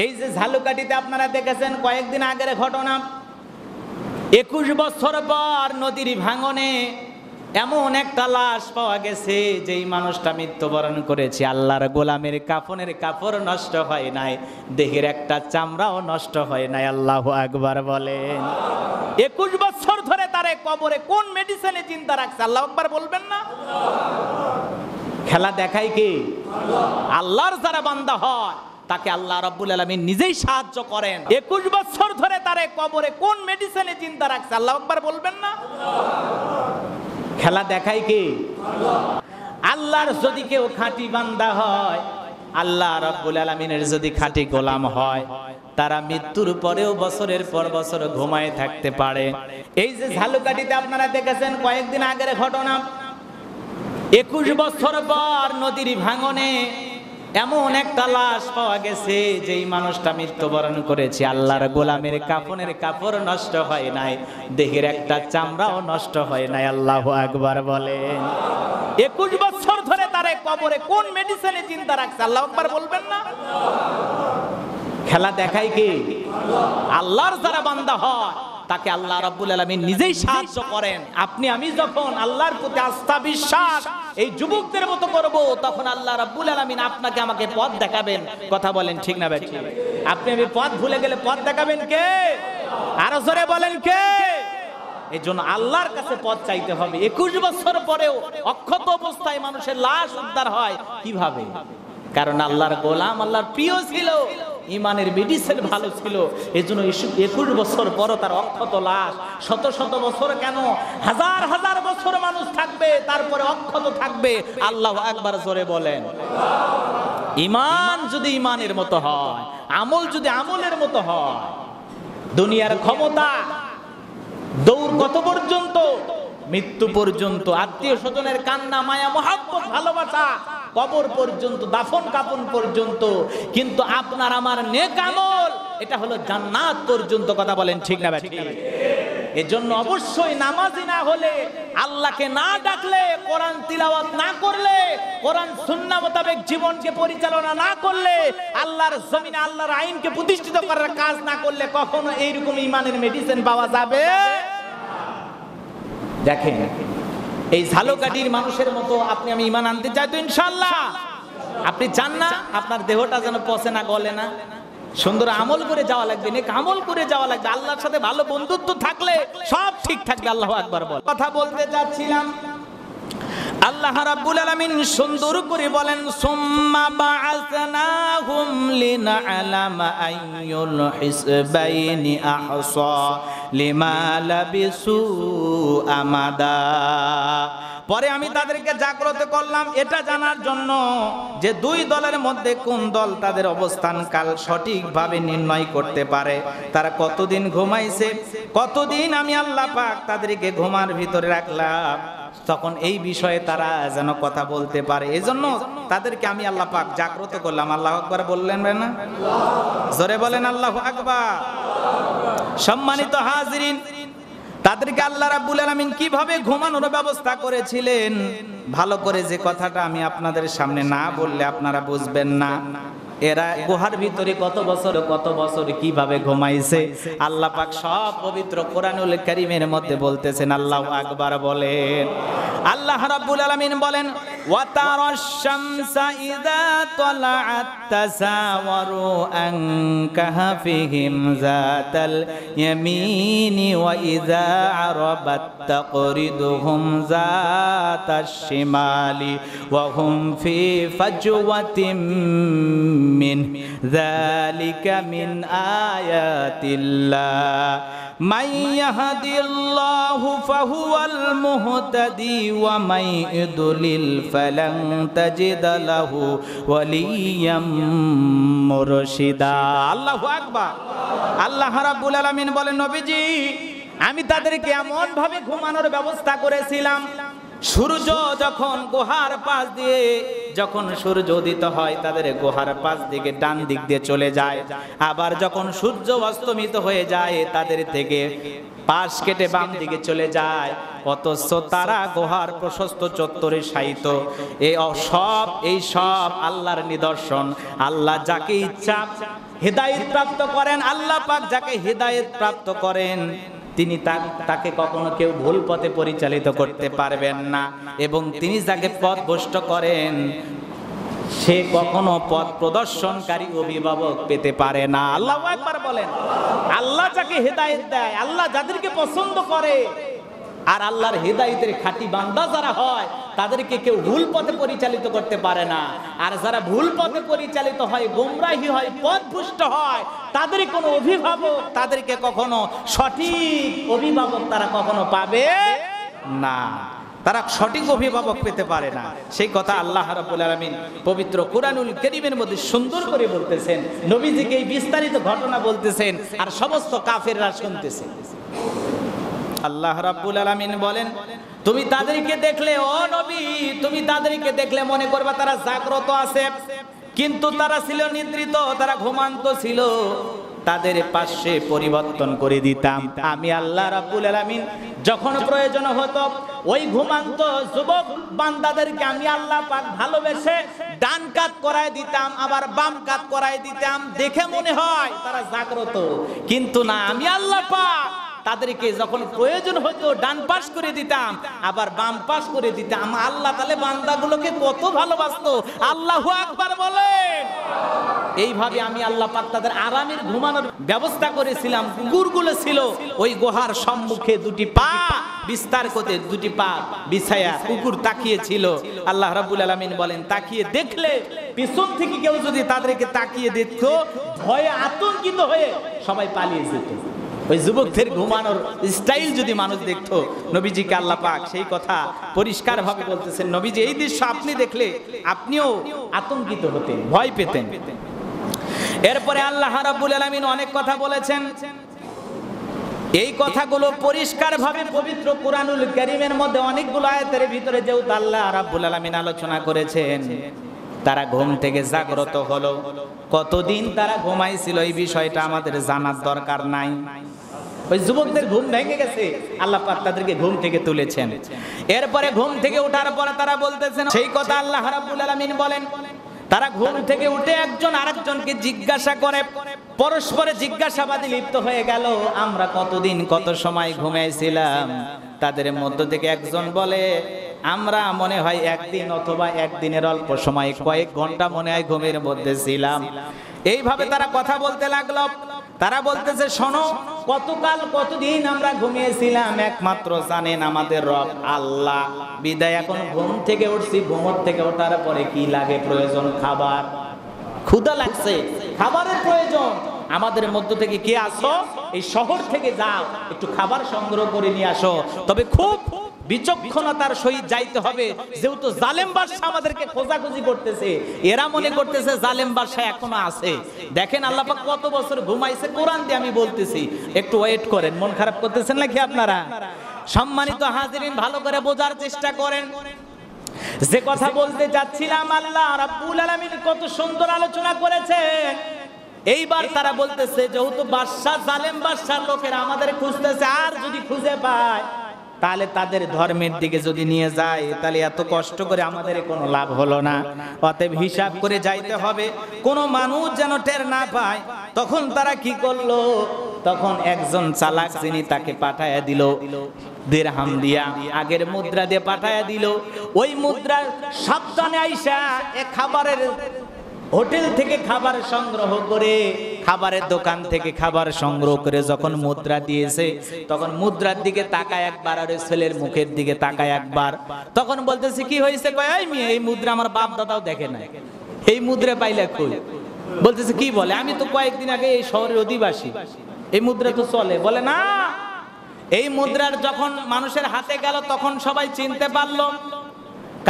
এই যে ঝালুকাঠিতে আপনারা দেখেছেন কয়েকদিন আগের ঘটনা, 21 বছর পর নদীর ভাঙনে এমন একটা লাশ পাওয়া গেছে যেই মানুষটা মৃত্যুবরণ করেছে। আল্লাহর গোলামের কাফনের কাপড় নষ্ট হয় নাই, দেহের একটা চামড়াও নষ্ট হয় নাই। আল্লাহু আকবার বলেন। 21 বছর ধরে তারে কবরে কোন মেডিসিনে চিন্তা রাখছে? আল্লাহু আকবার বলবেন না? খেলা দেখায় কি? আল্লাহর যারা বান্দা হয় তাকে আল্লাহ রাব্বুল আলামিন নিজেই সাহায্য করেন। 21 বছর ধরে তারে কবরে কোন মেডিসিনে চিন্তা রাখছে? আল্লাহু আকবার বলবেন না? খেলা দেখায় কি? আল্লাহর যদি কেউ খাঁটি বান্দা হয়, আল্লাহ রাব্বুল আলামিনের যদি খাঁটি গোলাম হয়, তারা মৃত্যুর পরেও বছরের পর বছর ঘুমায় থাকতে পারে। এই যে ঝালুকাঠিতে আপনারা দেখেছেন কয়েকদিন আগের ঘটনা, 21 বছর পর নদীর ভাঙনে এমন একটা লাশ পাওয়া গেছে যেই মানুষটা মৃত্যুবরণ করেছে। আল্লাহর গোলামের কাফনের কাপড় নষ্ট হয় নাই, দেহের একটা চামড়াও নষ্ট হয় নাই। আল্লাহু আকবার বলেন। 21 বছর ধরে তারে কবরে কোন মেডিসিনে চিন্তা রাখছে? আল্লাহু আকবার বলবেন না? খেলা দেখায় কি? আল্লাহর যারা বান্দা হয় তাকে আল্লাহ রাব্বুল আলামিন নিজেই সাহায্য করেন। আপনি আমি যখন আল্লাহর প্রতি আস্থা বিশ্বাস এই যুবকদের মতো করব, তখন আল্লাহ রাব্বুল আলামিন আপনাকে আমাকে পথ দেখাবেন। কথা বলেন ঠিক না বেঠিক? আপনি আমি পথ ভুলে গেলে পথ দেখাবেন কে? আরো জোরে বলেন কে? এই জন্য আল্লাহর কাছে পথ চাইতে হবে। 21 বছর পরেও অক্ষত অবস্থায় মানুষের লাশ উদ্ধার হয় কিভাবে? কারণ আল্লাহর গোলাম, আল্লাহর প্রিয় ছিল, ইমানের মেডিসিন ভালো ছিল। এই জন্য 21 বছর পর তার অক্ষত লাশ। শত শত বছর কেন, হাজার হাজার বছর মানুষ থাকবে, তারপরে অক্ষত থাকবে। আল্লাহু আকবার জোরে বলেন। ইমান যদি ইমানের মতো হয়, আমল যদি আমলের মতো হয়, দুনিয়ার ক্ষমতা দৌড় কত পর্যন্ত? মৃত্যু পর্যন্ত। আত্মীয় স্বজনের কান্না, মায়া, মহাব্বত, ভালোবাসা কবর পর্যন্ত, দাফন কাফন পর্যন্ত। কিন্তু আপনার আমার নেক আমল এটা হলো জান্নাত পর্যন্ত। কথা বলেন ঠিক না ঠিক? এজন্য অবশ্যই নামাজি না হলে, আল্লাহকে না ডাকলে, কোরআন তিলাওয়াত না করলে, কোরআন সুন্নাহ মোতাবেক জীবনকে পরিচালনা না করলে, আল্লাহর জমিনে আল্লাহর আইনকে প্রতিষ্ঠিত করার কাজ না করলে কখনো এইরকম ইমানের মেডিসিন পাওয়া যাবে। দেখেন, এই ঝালুকাঠির মানুষের মতো আপনি আমি ইমান আনতে চাই তো ইনশাআল্লাহ? আপনি চান না আপনার দেহটা যেন পচে না, গলে না? সুন্দর আমল করে যাওয়া লাগবে, নেক আমল করে যাওয়া লাগবে। আল্লাহর সাথে ভালো বন্ধুত্ব থাকলে সব ঠিক থাকবে। আল্লাহু আকবার বল। কথা বলতে যাচ্ছিলাম, আল্লাহ রাব্বুল আলামিন সুন্দর করে বলেন, সুম্মা বাআসনাহুম লিনা'লামা আইয়ুল হিসবাইনি আহসা লিমা লাবিসু আমাদা। পরে আমি তাদেরকে জাগ্রত করলাম এটা জানার জন্য যে দুই দলের মধ্যে কোন দল তাদের অবস্থান কাল সঠিকভাবে নির্ণয় করতে পারে, তারা কতদিন ঘুমাইছে, কতদিন আমি আল্লাহ পাক তাদেরকে ঘুমার ভিতরে রাখলাম, তখন এই বিষয়ে তারা যেন কথা বলতে পারে। এজন্য তাদেরকে আমি আল্লাহ পাক জাগ্রত করলাম। আল্লাহু আকবার বললেন না? জোরে বলেন আল্লাহু আকবার। সম্মানিত হাজিরিন, তাদেরকে আল্লাহ রাব্বুল আলামিন কিভাবে ঘুমানোর ব্যবস্থা করেছিলেন, ভালো করে যে কথাটা আমি আপনাদের সামনে না বললে আপনারা বুঝবেন না। এরা গুহার ভিতরে কত বছর কিভাবে ঘুমাইছে আল্লাহ পাক সব পবিত্র কোরআনুল কারীমের মধ্যে বলতেছেন। আল্লাহু আকবার বলেন। আল্লাহ রাব্বুল আলামিন বলেন, ওয়া তারাশ শামসা ইযা তালাআত তাসাওয়ারু আন কাহফিহিম যাতাল ইয়ামিনি ওয়া ইযা আরাবাত তাকরিদুহুম যাতাশ শিমালি ওয়া হুম ফি ফাজওয়াতিম মিন যালিকা মিন আয়াতিল্লাহ মান ইয়াহদিল্লাহু ফাহুয়াল মুহতাদি ওয়া মান ইউদ্লিল ফালান তাজিদ লাহু ওয়ালিয়াম মুরশিদা। আল্লাহু আকবার। আল্লাহ রাব্বুল আলামিন বলেন, নবীজি আমি তাদেরকে এমন ভাবে ঘুমানোর ব্যবস্থা করেছিলাম, সূর্য যখন গুহার পাশ দিয়ে যখন সূর্য উদিত হয় তাদের গুহার পাশ দিকে ডান দিক দিয়ে চলে যায়, আবার যখন সূর্য অস্তমিত হয়ে যায় তাদের থেকে পাশ কেটে বাম দিকে চলে যায়, অথচ তারা গুহার প্রশস্ত চত্বরে শায়িত। এই সব আল্লাহর নিদর্শন। আল্লাহ যাকে ইচ্ছা হেদায়েত প্রাপ্ত করেন। আল্লাহ পাক যাকে হেদায়েত প্রাপ্ত করেন তিনি তাকে কখনো কেউ ভুল পথে পরিচালিত করতে পারবেন না, এবং তিনি যাকে পথভ্রষ্ট করেন সে কখনো পথ প্রদর্শনকারী অভিভাবক পেতে পারে না। আল্লাহু আকবার বলেন। আল্লাহ যাকে হেদায়েত দেয়, আল্লাহ যাদেরকে পছন্দ করে, আর আল্লাহর হেদায়েতের খাঁটি বান্দা যারা হয় তাদেরকে কেউ ভুল পথে পরিচালিত করতে পারে না। আর যারা ভুল পথে পরিচালিত হয়, গোমরাহি হয়, পথভ্রষ্ট হয়, তাদের কোনো অভিভাবক তাদেরকে কখনো সঠিক অভিভাবক তারা কখনো পাবে না, তারা সঠিক অভিভাবক পেতে পারে না। সেই কথা আল্লাহ রাব্বুল আলামিন পবিত্র কুরআনুল কারীমের মধ্যে সুন্দর করে বলতেছেন, নবীজিকে এই বিস্তারিত ঘটনা বলতেছেন, আর সমস্ত কাফেররা শুনতেছে। আল্লাহ রাব্বুল আলামিন বলেন, তুমি তাদেরকে দেখলে, ও নবী, তুমি তাদেরকে দেখলে মনে করবা তারা জাগ্রত আছে, কিন্তু তারা ছিল নিদ্রিত, তারা ঘুমান্ত ছিল। তাদের পাশে পরিবর্তন করে দিতাম আমি আল্লাহ রাব্বুল আলামিন। যখন প্রয়োজন হতো ওই ঘুমান্ত যুবক বান্দাদেরকে আমি আল্লাহ পাক ভালোবেসে ডান কাত করায় দিতাম, আবার বাম কাত করায় দিতাম। দেখে মনে হয় তারা জাগ্রত, কিন্তু না, আমি আল্লাহ পাক তাদেরকে যখন প্রয়োজন হতো ডান পাশ করে দিতাম, আবার বাম পাশ করে দিতাম। আল্লাহ তাহলে বান্দাগুলোকে কত ভালোবাসতো। আল্লাহু আকবার বলেন। এইভাবে আমি আল্লাহ পাক তাদের আরামের ঘুমানোর ব্যবস্থা করেছিলাম। কুকুরগুলো ছিল ওই গুহার সম্মুখে দুটি পা বিস্তার করে, দুটি পা বিছায়া কুকুর তাকিয়েছিল। আল্লাহ রাব্বুল আলামিন বলেন, তাকিয়ে দেখলে পিছন থেকে কেউ যদি তাদেরকে তাকিয়ে দেখতো, ভয়ে আতঙ্কিত হয়ে সবাই পালিয়ে যেত। ওই যুবকদের ঘুমানোর স্টাইল যদি মানুষ দেখতো, নবীজিকে আল্লাহ পাক সেই কথা পরিষ্কার ভাবে বলতেছেন, নবীজি এই দৃশ্য আপনি দেখলে আপনিও আতঙ্কিত হতেন, ভয় পেতেন। এরপরে আল্লাহ রাব্বুল আলামিন অনেক কথা বলেছেন। এই কথাগুলো পরিষ্কার ভাবে পবিত্র কুরআনুল কারীমের মধ্যে অনেকগুলো আয়াতের ভিতরে যেহেতু আল্লাহ রাব্বুল আলামিন আলোচনা করেছেন, তারা ঘুম থেকে জাগ্রত হলো। কতদিন তারা ঘুমাইছিল এই বিষয়টা আমাদের জানার দরকার নাই। ওই যুবকদের ঘুম ভেঙে গেছে, আল্লাহ পাক তাদেরকে ঘুম থেকে তুলেছেন। এরপরে ঘুম থেকে ওঠার পরে তারা বলতেছেন সেই কথা আল্লাহ রাব্বুল আলামিন বলেন, তারা ঘুম থেকে উঠে একজন আরেকজনকে জিজ্ঞাসা করে, পরস্পরে জিজ্ঞাসাবাদে লিপ্ত হয়ে গেল, আমরা কতদিন কত সময় ঘুমাইছিলাম। তাদের মধ্য থেকে একজন বলে, আমরা মনে হয় একদিন অথবা একদিনের অল্প সময়, কয়েক ঘন্টা মনে হয় ঘুমের মধ্যে ছিলাম। এইভাবে তারা কথা বলতে লাগলো। তারা বলতেছে, শোনো, কতকাল কতদিন আমরা ঘুমিয়েছিলাম একমাত্র জানেন আমাদের রব আল্লাহ। বিদায় এখন ঘুম থেকে উঠছি, ঘুমোর থেকে ওঠার পরে কি লাগে? প্রয়োজন খাবার, ক্ষুধা লাগছে, খাবারের প্রয়োজন। আমাদের মধ্য থেকে কে আসো, এই শহর থেকে যাও, একটু খাবার সংগ্রহ করে নিয়ে আসো। তবে খুব বিচক্ষণতার সহিত যাইতে হবে, যেহেতু জালেম বাদশা আমাদেরকে খোঁজাখুঁজি করতেছে। এরা মনে করতেছে জালেম বাদশা এখনো আছে। দেখেন আল্লাহ পাক কত বছর ঘুমাইছে, কোরআন দিয়ে আমি বলতেছি, একটু ওয়েট করেন। মন খারাপ করতেছেন নাকি আপনারা? সম্মানিত হাজিরিন, ভালো করে বোঝার চেষ্টা করেন। যে কথা বলতে যাচ্ছিলাম, আল্লাহ রাব্বুল আলামিন কত সুন্দর আলোচনা করেছেন। এইবার তারা বলতেছে, যেহেতু বাদশা জালেম বাদশার লোকেরা আমাদের খুঁজতেছে, আর যদি খুঁজে পায় তাহলে তাদের ধর্মের দিকে যদি নিয়ে যায়, তাহলে এত কষ্ট করে আমাদের কোনো লাভ হলো না। অতএব হিসাব করে যাইতে হবে, কোনো মানুষ যেন টের না পায়। তখন তারা কি করলো? তখন একজন চালাক যিনি, তাকে পাঠায়া দিল দিরহাম দিয়া, আগের মুদ্রা দিয়ে পাঠায়া দিল। ওই মুদ্রা সাবধানে আইসা এক খাবারের হোটেল থেকে খাবার সংগ্রহ করে, খাবারের দোকান থেকে খাবার সংগ্রহ করে যখন মুদ্রা দিয়েছে, তখন মুদ্রার দিকে তাকায় একবার, আর ছেলের মুখের দিকে তাকায় একবার। তখন বলতেছে, কি হয়েছে? কয়, এই মুদ্রা আমার বাপ দাদাও দেখে না, এই মুদ্রা পাইলে কই? বলতেছে, কি বলে? আমি তো কয়েকদিন আগে এই শহরের অধিবাসী, এই মুদ্রা তো চলে। বলে, না, এই মুদ্রার যখন মানুষের হাতে গেল তখন সবাই চিনতে পারলো,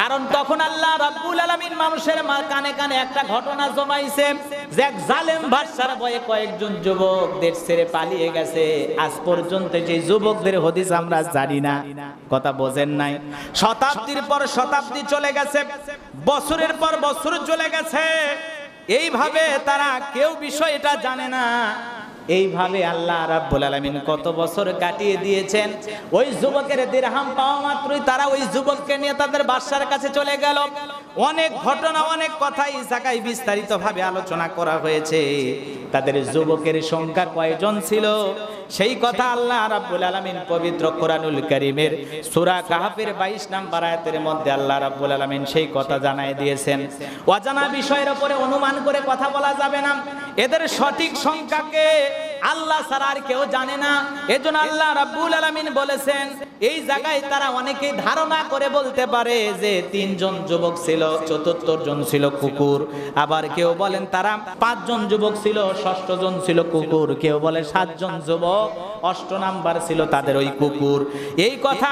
কারণ তখন আল্লাহ রাব্বুল আলামিন মানুষের কানে কানে একটা ঘটনা জমাইছে, যে এক জালেম বাদশার ভয়ে কয়েকজন যুবক দেশ ছেড়ে পালিয়ে গেছে। আজ পর্যন্ত যে যুবকদের হদিস আমরা জানি না। কথা বোঝেন নাই? শতাব্দীর পর শতাব্দী চলে গেছে, বছরের পর বছর চলে গেছে, এইভাবে তারা কেউ বিষয়টা জানে না। এইভাবে আল্লাহ রাব্বুল আলামিন কত বছর কাটিয়ে দিয়েছেন। ওই যুবকের দিরহাম পাওয়া মাত্রই তারা ওই যুবককে নিয়ে তাদের বাদশার কাছে চলে গেল। অনেক ঘটনা, অনেক কথা এই জায়গায় বিস্তারিত ভাবে আলোচনা করা হয়েছে। তাদের যুবকের সংখ্যা কয়জন ছিল সেই কথা আল্লাহ রাব্বুল আলামিন পবিত্র কোরআনুল কারীমের সূরা কাহফের 22 নম্বর আয়াতের মধ্যে আল্লাহ রাব্বুল আলামিন সেই কথা জানায় দিয়েছেন। অজানা বিষয়ের উপরে অনুমান করে কথা বলা যাবে না। এদের সঠিক সংখ্যাকে আল্লাহ ছাড়া আর কেউ জানে না। এজন্য আল্লাহ রাব্বুল আলামিন বলেছেন, এই জায়গায় তারা অনেকেই ধারণা করে বলতে পারে যে 3 জন যুবক ছিল, 74 জন ছিল কুকুর। আবার কেউ বলেন তারা 5 জন যুবক ছিল, 6 জন ছিল কুকুর। কেউ বলে 7 জন যুবক, 8 নাম্বার ছিল তাদের ওই কুকুর। এই কথা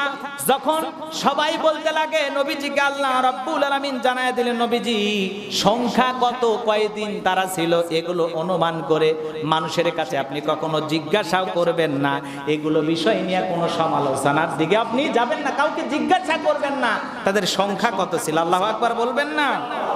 যখন সবাই বলতে লাগে, নবীজিকে আল্লাহ রাব্বুল আলামিন জানায় দিলেন, নবীজি সংখ্যা কত, কয়দিন তারা ছিল, এগুলো অনুমান করে মানুষের কাছে আপনি কখনো জিজ্ঞাসাও করবেন না। এগুলো বিষয় নিয়ে কোনো সমালোচনার দিকে আপনি যাবেন না, কাউকে জিজ্ঞাসা করবেন না তাদের সংখ্যা কত ছিল। আল্লাহু আকবার বলবেন না।